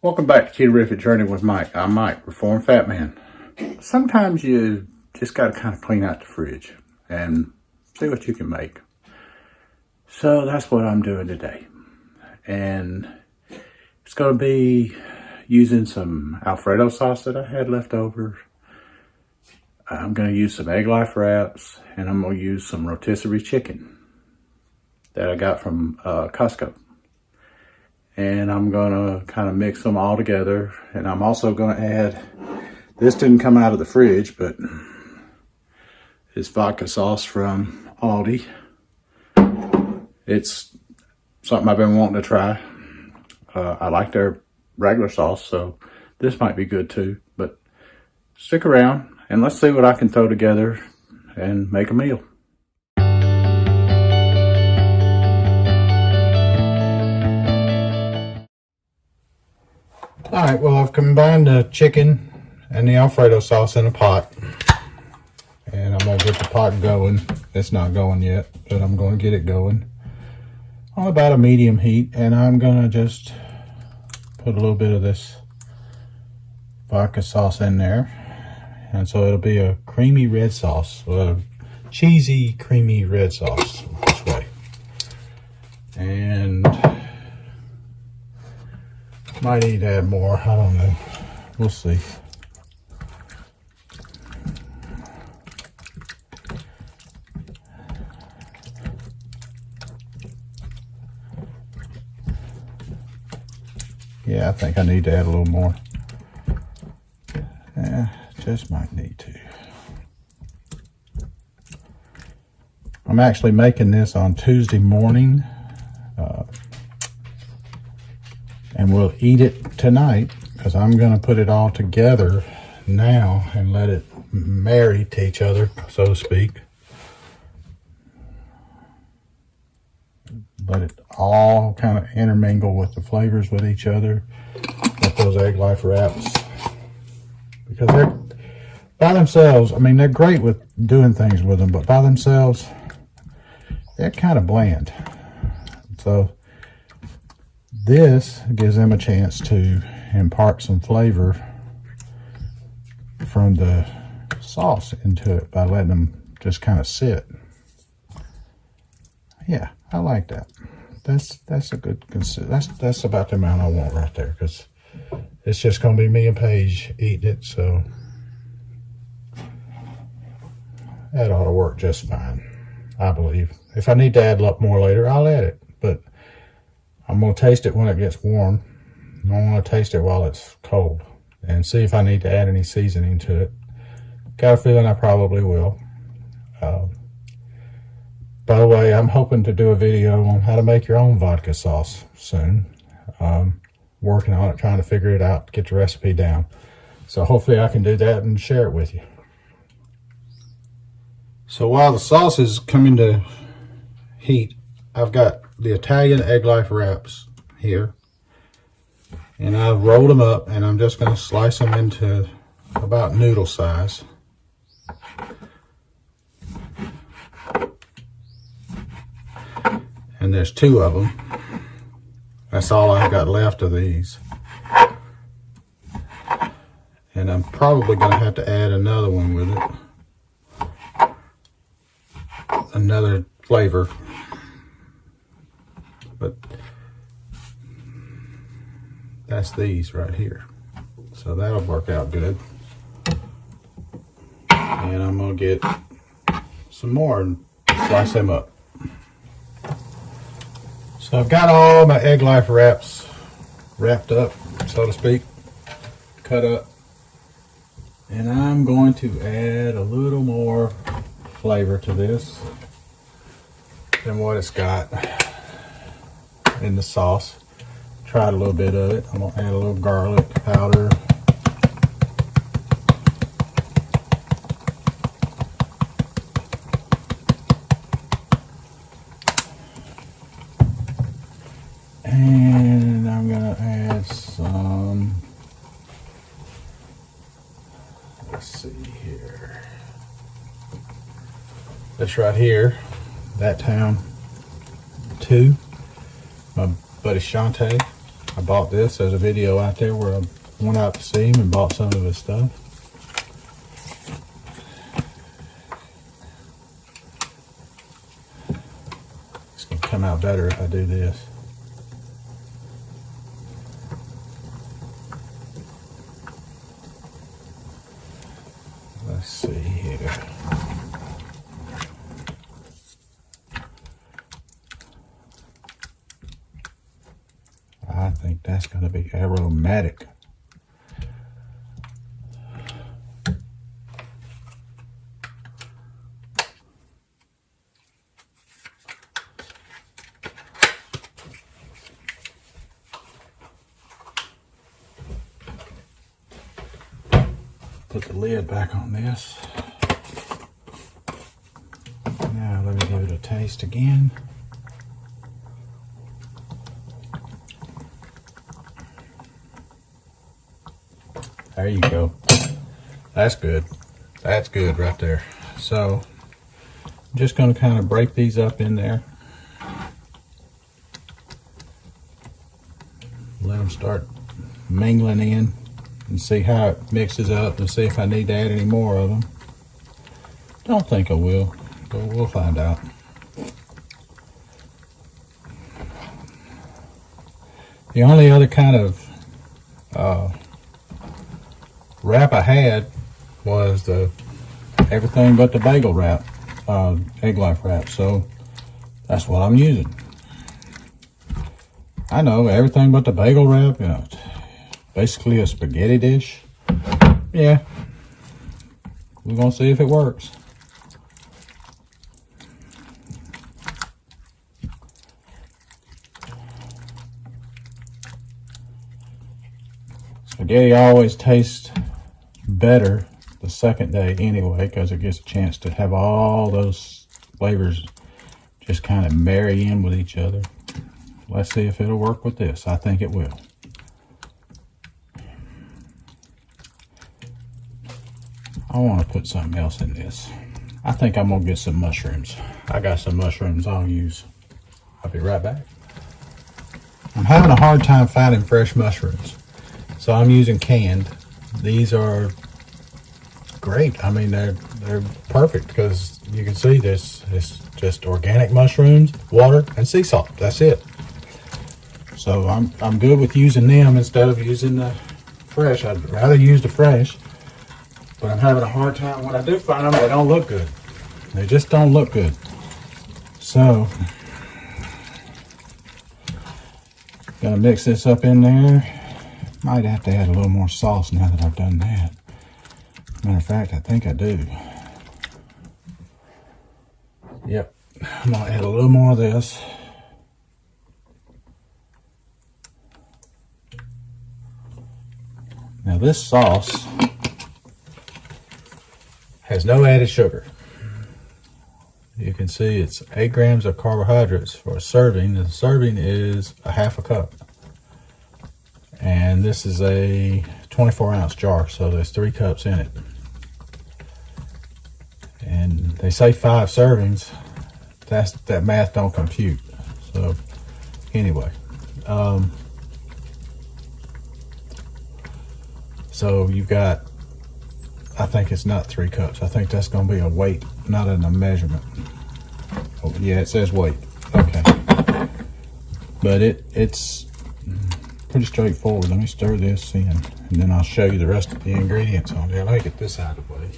Welcome back to Keto Journey with Mike. I'm Mike, Reformed Fat Man. Sometimes you just got to kind of clean out the fridge and see what you can make. So that's what I'm doing today. And it's going to be using some Alfredo sauce that I had left over. I'm going to use some Egglife wraps, and I'm going to use some rotisserie chicken that I got from Costco. And I'm gonna kind of mix them all together. And I'm also gonna add, this didn't come out of the fridge, but it's vodka sauce from Aldi. It's something I've been wanting to try. I like their regular sauce, so this might be good too. But stick around and let's see what I can throw together and make a meal. All right, well, I've combined the chicken and the Alfredo sauce in a pot. And I'm gonna get the pot going. It's not going yet, but I'm gonna get it going on about a medium heat. And I'm gonna just put a little bit of this vodka sauce in there. And so it'll be a creamy red sauce, a cheesy, creamy red sauce this way. And might need to add more, I don't know. We'll see. Yeah, I think I need to add a little more. Yeah, just might need to. I'm actually making this on Tuesday morning. And we'll eat it tonight because I'm going to put it all together now and let it marry to each other, so to speak. Let it all kind of intermingle with the flavors with each other. With those Egglife wraps. Because they're, by themselves, I mean, they're great with doing things with them, but by themselves, they're kind of bland. So this gives them a chance to impart some flavor from the sauce into it by letting them just kind of sit. Yeah, I like that. That's a good, that's about the amount I want right there, because it's just going to be me and Paige eating it, so that ought to work just fine, I believe. If I need to add a lot more later, I'll add it, but I'm going to taste it when it gets warm. I don't want to taste it while it's cold and see if I need to add any seasoning to it. Got a feeling I probably will. By the way, I'm hoping to do a video on how to make your own vodka sauce soon. Working on it, trying to figure it out, get the recipe down. So hopefully I can do that and share it with you. So while the sauce is coming to heat, I've got the Italian Egglife wraps here, and I've rolled them up, and I'm just going to slice them into about noodle size. And there's two of them. That's all I've got left of these. And I'm probably going to have to add another one with it. Another flavor. But that's these right here. So that'll work out good. And I'm going to get some more and slice them up. So I've got all my Egglife wraps wrapped up, so to speak, cut up. And I'm going to add a little more flavor to this than what it's got in the sauce. Tried a little bit of it. I'm going to add a little garlic powder. And I'm going to add some, let's see here. This right here, That Town 2, my buddy Shante. I bought this. There's a video out there where I went out to see him and bought some of his stuff. It's going to come out better if I do this. Let's see here. I think that's going to be aromatic. Put the lid back on this. Now let me give it a taste again. There you go. That's good. That's good right there. So I'm just going to kind of break these up in there. Let them start mingling in and see how it mixes up and see if I need to add any more of them. Don't think I will, but we'll find out. The only other kind of wrap I had was the everything but the bagel wrap, Egglife wrap. So that's what I'm using. I know everything but the bagel wrap, you know, basically a spaghetti dish. Yeah, we're gonna see if it works. Spaghetti always tastes better the second day anyway, because it gets a chance to have all those flavors just kind of marry in with each other. Let's see if it'll work with this. I think it will. I want to put something else in this. I think I'm gonna get some mushrooms. I got some mushrooms I'll use. I'll be right back. I'm having a hard time finding fresh mushrooms, so I'm using canned. These are great. I mean, they're perfect because you can see this. It's just organic mushrooms, water, and sea salt. That's it. So I'm good with using them instead of using the fresh. I'd rather use the fresh, but I'm having a hard time. When I do find them, they don't look good. They just don't look good. So gonna mix this up in there. Might have to add a little more sauce now that I've done that. Matter of fact, I think I do. Yep, I'm gonna add a little more of this. Now this sauce has no added sugar. You can see it's 8 grams of carbohydrates for a serving. The serving is a half a cup. And this is a 24-ounce jar, so there's 3 cups in it. And they say 5 servings. That math don't compute. So anyway, so you've got, I think it's not 3 cups. I think that's going to be a weight, not a measurement. Oh, yeah, it says weight. Okay, but it's pretty straightforward. Let me stir this in, and then I'll show you the rest of the ingredients on there. Let me get this out of the way,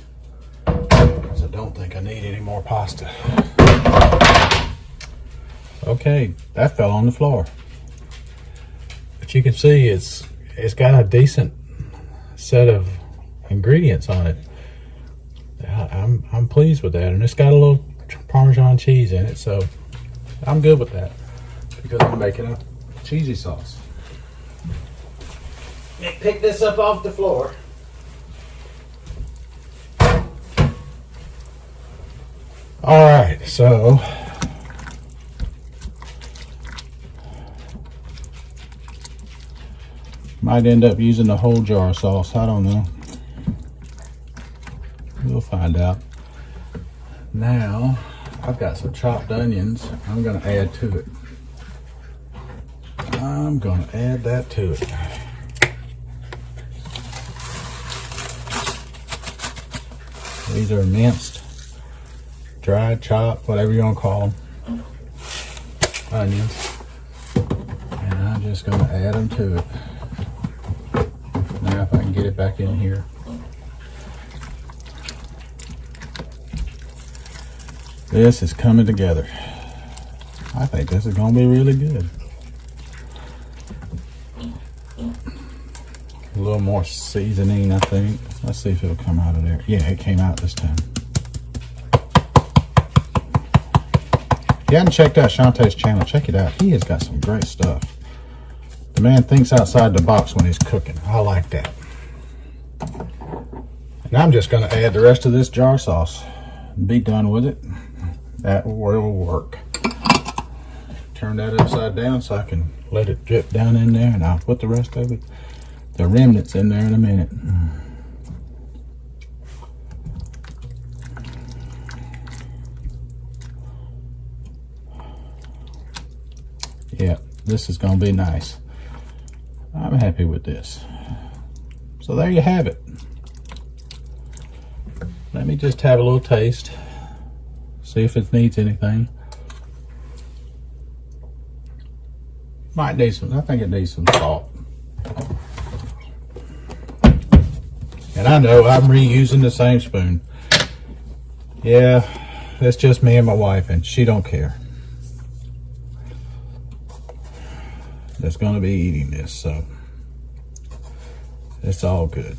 because I don't think I need any more pasta. Okay, that fell on the floor. But you can see it's got a decent set of ingredients on it. I'm pleased with that, and it's got a little Parmesan cheese in it, so I'm good with that because I'm making a cheesy sauce. Pick this up off the floor. All right, so might end up using the whole jar of sauce. I don't know. We'll find out. Now, I've got some chopped onions I'm going to add to it. I'm gonna add that to it. These are minced, dried, chopped, whatever you want to call them, onions. And I'm just gonna add them to it. Now if I can get it back in here. This is coming together. I think this is gonna be really good. A little more seasoning, I think. Let's see if it'll come out of there. Yeah, it came out this time. If you haven't checked out Shantae's channel, check it out. He has got some great stuff. The man thinks outside the box when he's cooking. I like that. And I'm just gonna add the rest of this jar sauce and be done with it. That will work. Turn that upside down so I can let it drip down in there, and I'll put the rest of it, the remnants, in there in a minute. Yeah, this is gonna be nice. I'm happy with this. So there you have it. Let me just have a little taste. See if it needs anything. Might need some, I think it needs some salt. And I know I'm reusing the same spoon. Yeah, it's just me and my wife, and she don't care. That's gonna be eating this, so it's all good.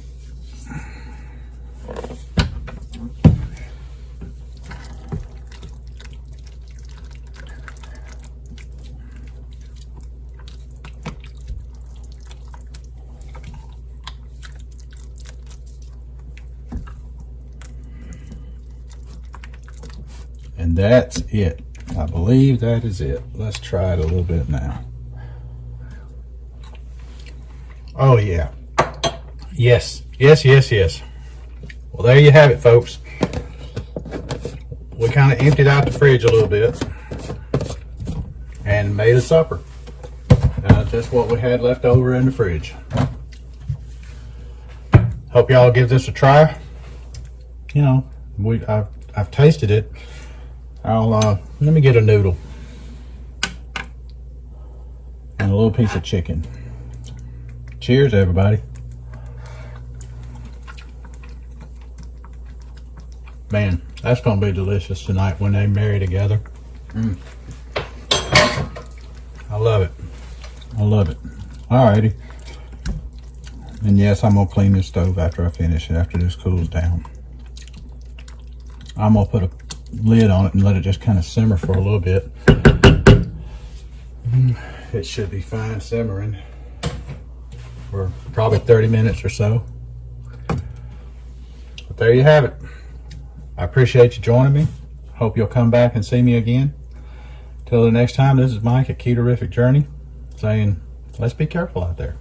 And that's it. I believe that is it. Let's try it a little bit now. Oh yeah. Yes, yes, yes, yes. Well, there you have it, folks. We kind of emptied out the fridge a little bit and made a supper. Just what we had left over in the fridge. Hope y'all give this a try. You know, I've tasted it. Let me get a noodle and a little piece of chicken. Cheers, everybody. Man, that's gonna be delicious tonight when they marry together. I love it. I love it. Alrighty. And yes, I'm gonna clean this stove after I finish it, after this cools down. I'm gonna put a lid on it and let it just kind of simmer for a little bit. It should be fine simmering for probably 30 minutes or so. But there you have it. I appreciate you joining me. Hope you'll come back and see me again. Till the next time, this is Mike at Ketorific Journey saying, let's be careful out there.